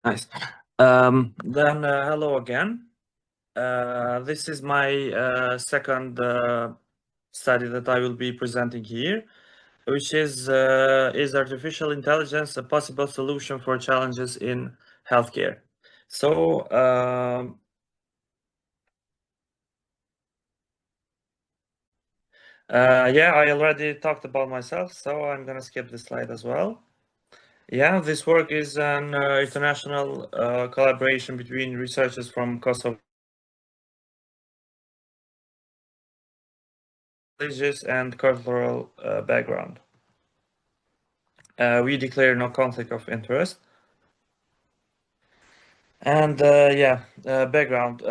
Nice. Hello again. This is my second study that I will be presenting here, which is artificial intelligence a possible solution for challenges in healthcare? So, yeah, I already talked about myself, so I'm gonna skip this slide as well. Yeah, this work is an international collaboration between researchers from Kosovo, religious and cultural background. We declare no conflict of interest. And background.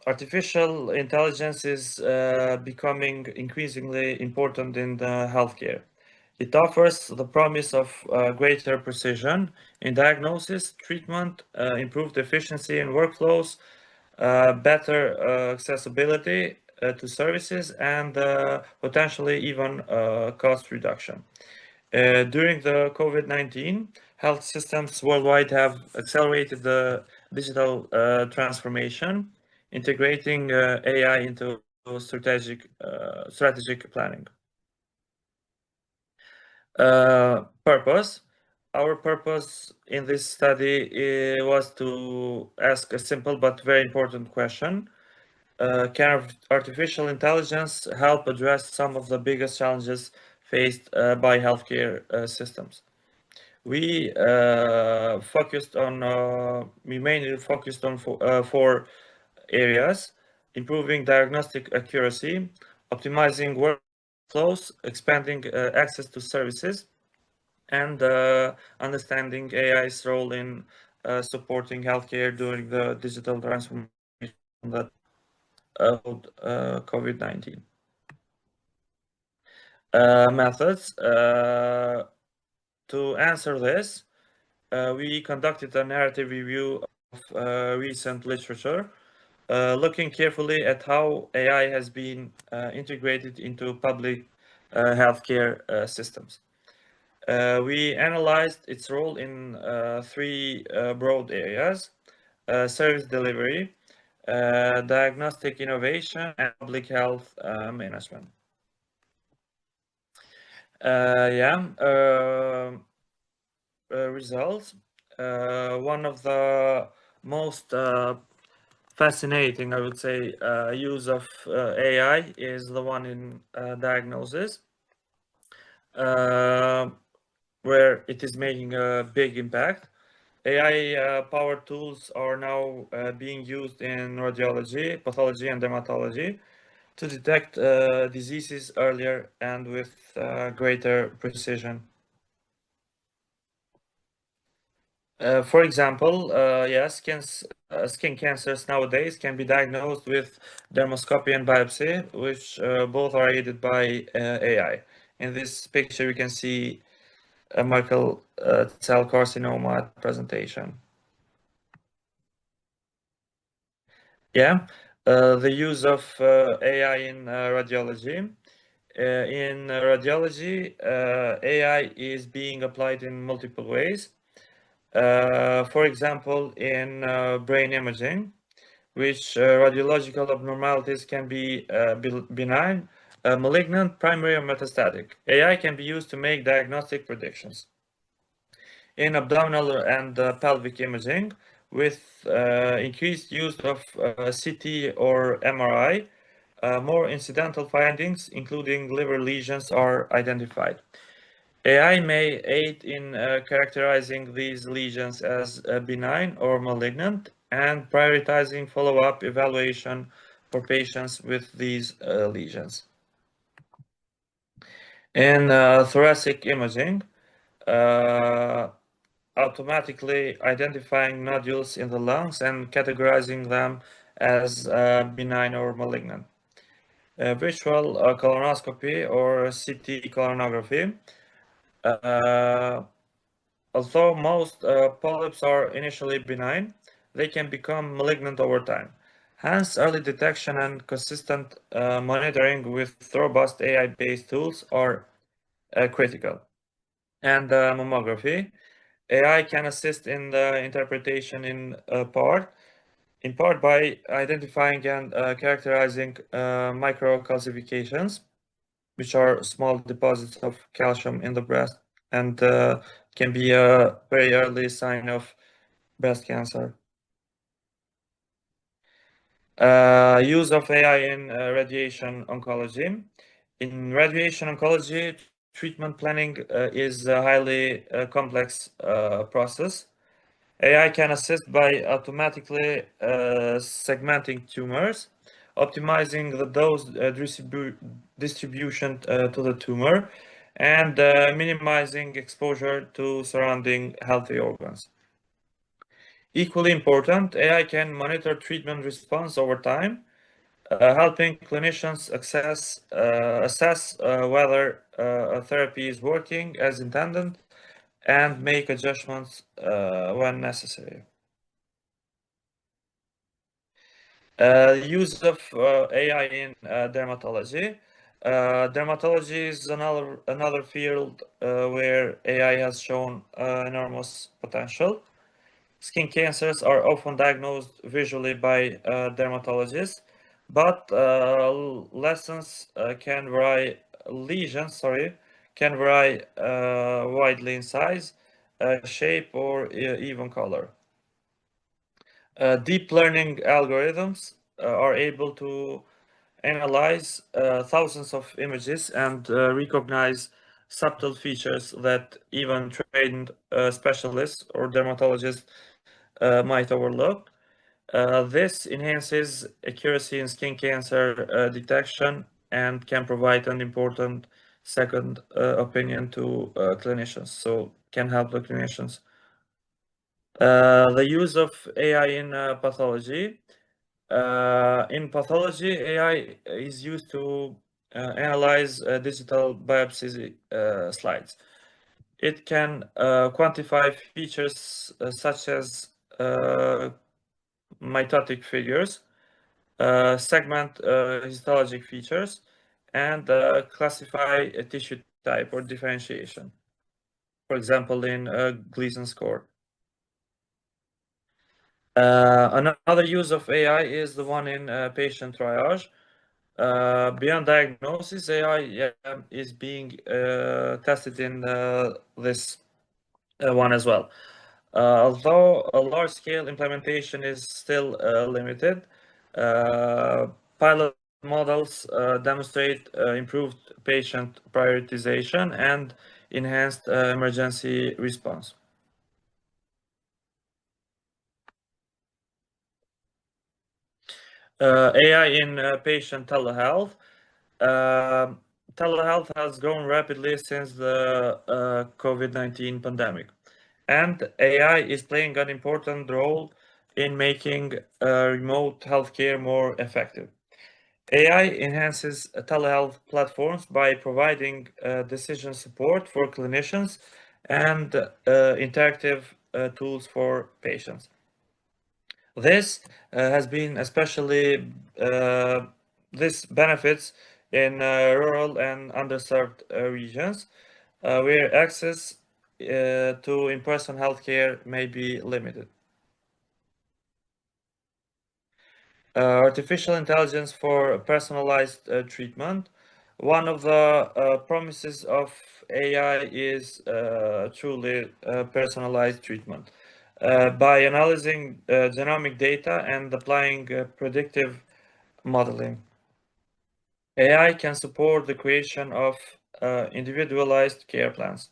Artificial intelligence is becoming increasingly important in the healthcare. It offers the promise of greater precision in diagnosis, treatment, improved efficiency in workflows, better accessibility to services, and potentially even cost reduction. During the COVID-19, health systems worldwide have accelerated the digital transformation, integrating AI into strategic planning. Purpose. Our purpose in this study was to ask a simple but very important question. Can artificial intelligence help address some of the biggest challenges faced by healthcare systems? We mainly focused on four areas: improving diagnostic accuracy, optimizing workflows, expanding access to services, and understanding AI's role in supporting healthcare during the digital transformation that COVID-19. Methods. To answer this, we conducted a narrative review of recent literature, looking carefully at how AI has been integrated into public healthcare systems. We analyzed its role in three broad areas: service delivery, diagnostic innovation, and public health management. Results. One of the most fascinating, I would say, use of AI is the one in diagnosis, where it is making a big impact. AI powered tools are now being used in radiology, pathology, and dermatology to detect diseases earlier and with greater precision. For example, skin cancers nowadays can be diagnosed with dermoscopy and biopsy, which both are aided by AI. In this picture, you can see a Merkel cell carcinoma presentation. The use of AI in radiology. In radiology, AI is being applied in multiple ways. For example, in brain imaging, which radiological abnormalities can be benign, malignant, primary, or metastatic. AI can be used to make diagnostic predictions. In abdominal and pelvic imaging, with increased use of CT or MRI, more incidental findings, including liver lesions, are identified. AI may aid in characterizing these lesions as benign or malignant and prioritizing follow-up evaluation for patients with these lesions. In thoracic imaging, automatically identifying nodules in the lungs and categorizing them as benign or malignant. Visual colonoscopy or CT coronography. Although most polyps are initially benign, they can become malignant over time. Hence, early detection and consistent monitoring with robust AI-based tools are critical. And mammography. AI can assist in the interpretation in part by identifying and characterizing microcalcifications, which are small deposits of calcium in the breast and can be a very early sign of breast cancer. Use of AI in radiation oncology. In radiation oncology, treatment planning is a highly complex process. AI can assist by automatically segmenting tumors, optimizing the dose distribution to the tumor, and minimizing exposure to surrounding healthy organs. Equally important, AI can monitor treatment response over time, helping clinicians assess whether a therapy is working as intended and make adjustments when necessary. Use of AI in dermatology. Dermatology is another field where AI has shown enormous potential. Skin cancers are often diagnosed visually by dermatologists, but lesions, can vary widely in size, shape, or even color. Deep learning algorithms are able to analyze thousands of images and recognize subtle features that even trained specialists or dermatologists might overlook. This enhances accuracy in skin cancer detection and can provide an important second opinion to clinicians, so can help the clinicians. The use of AI in pathology. In pathology, AI is used to analyze digital biopsy slides. It can quantify features such as mitotic figures, segment histologic features, and classify a tissue type or differentiation. For example, in Gleason score. Another use of AI is the one in patient triage. Beyond diagnosis, AI is being tested in this one as well. Although a large-scale implementation is still limited, pilot models demonstrate improved patient prioritization and enhanced emergency response. AI in patient telehealth. Telehealth has grown rapidly since the COVID-19 pandemic, and AI is playing an important role in making remote healthcare more effective. AI enhances telehealth platforms by providing decision support for clinicians and interactive tools for patients. This has been especially this benefits in rural and underserved regions where access to in-person healthcare may be limited. Artificial intelligence for personalized treatment. One of the promises of AI is truly personalized treatment. By analyzing genomic data and applying predictive modeling, AI can support the creation of individualized care plans.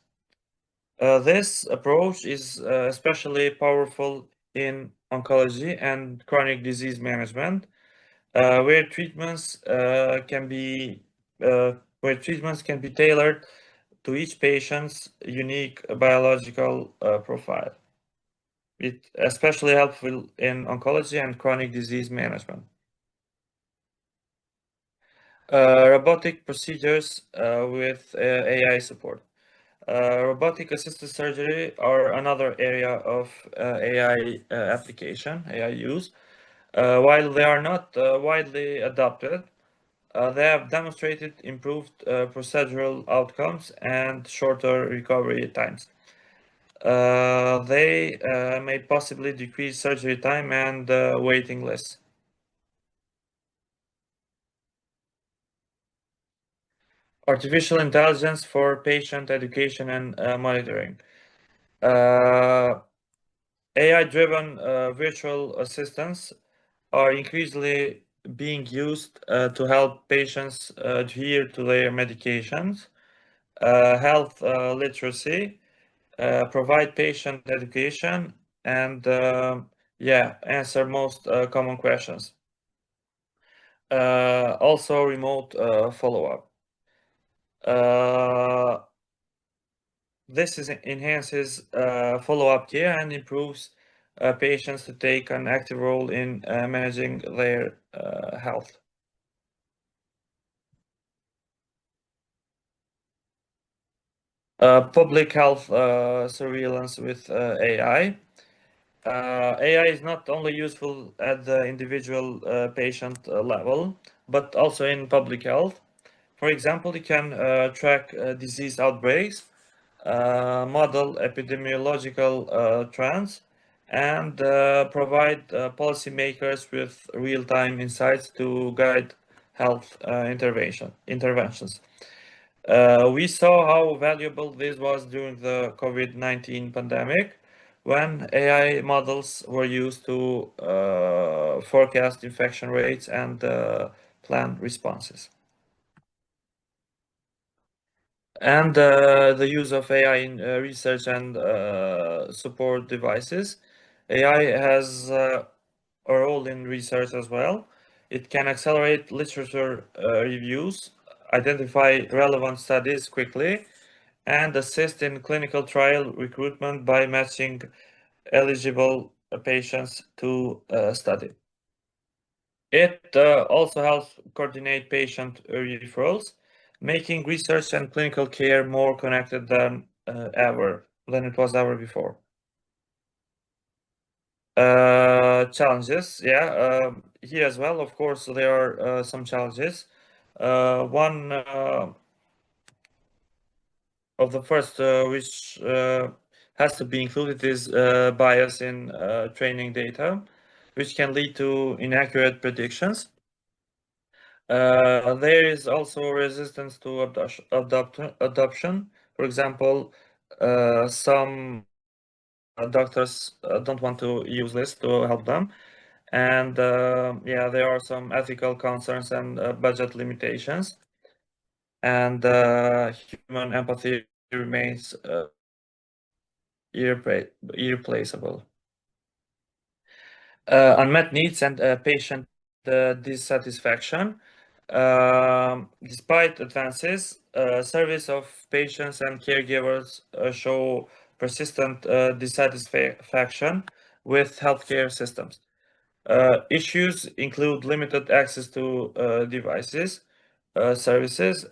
This approach is especially powerful in oncology and chronic disease management, where treatments can be tailored to each patient's unique biological profile. It's especially helpful in oncology and chronic disease management. Robotic procedures with AI support. Robotic assisted surgery are another area of AI application, AI use. While they are not widely adopted, they have demonstrated improved procedural outcomes and shorter recovery times. They may possibly decrease surgery time and waiting lists. Artificial intelligence for patient education and monitoring. AI-driven virtual assistants are increasingly being used to help patients adhere to their medications, health literacy, provide patient education, and yeah, answer most common questions. Also, remote follow-up. This enhances follow-up care and improves patients to take an active role in managing their health. Public health surveillance with AI. AI is not only useful at the individual patient level, but also in public health. For example, it can track disease outbreaks, model epidemiological trends, and provide policymakers with real-time insights to guide health interventions. We saw how valuable this was during the COVID-19 pandemic, when AI models were used to forecast infection rates and plan responses. And the use of AI in research and support devices. AI has a role in research as well. It can accelerate literature reviews, identify relevant studies quickly, and assist in clinical trial recruitment by matching eligible patients to study. It also helps coordinate patient referrals, making research and clinical care more connected than it was ever before. Challenges, yeah, here as well, of course, there are some challenges. One of the first, which has to be included, is bias in training data, which can lead to inaccurate predictions. There is also resistance to adoption. For example, some doctors don't want to use this to help them. And yeah, there are some ethical concerns and budget limitations. And human empathy remains irreplaceable. Unmet needs and patient dissatisfaction. Despite advances, surveys of patients and caregivers show persistent dissatisfaction with healthcare systems. Issues include limited access to devices, services,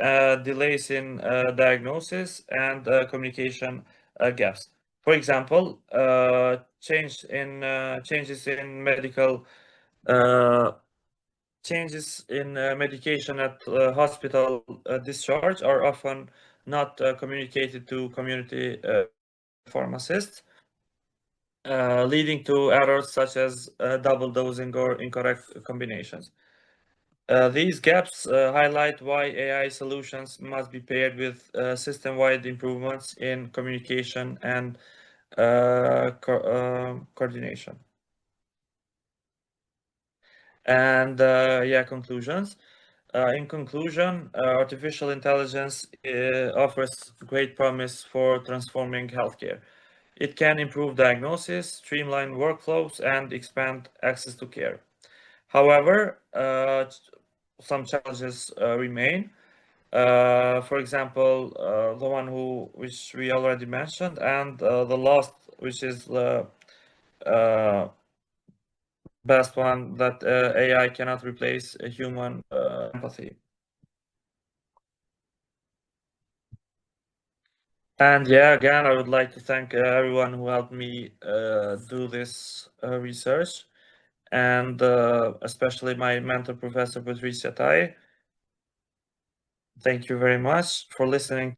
delays in diagnosis, and communication gaps. For example, changes in medical changes in medication at hospital discharge are often not communicated to community pharmacists, leading to errors such as double dosing or incorrect combinations. These gaps highlight why AI solutions must be paired with system-wide improvements in communication and coordination. And yeah, conclusions. In conclusion, artificial intelligence offers great promise for transforming healthcare. It can improve diagnosis, streamline workflows, and expand access to care. However, some challenges remain. For example, the one which we already mentioned, and the last, which is the best one, that AI cannot replace a human empathy. And yeah, again, I would like to thank everyone who helped me do this research, and especially my mentor, Professor Patricia Tai. Thank you very much for listening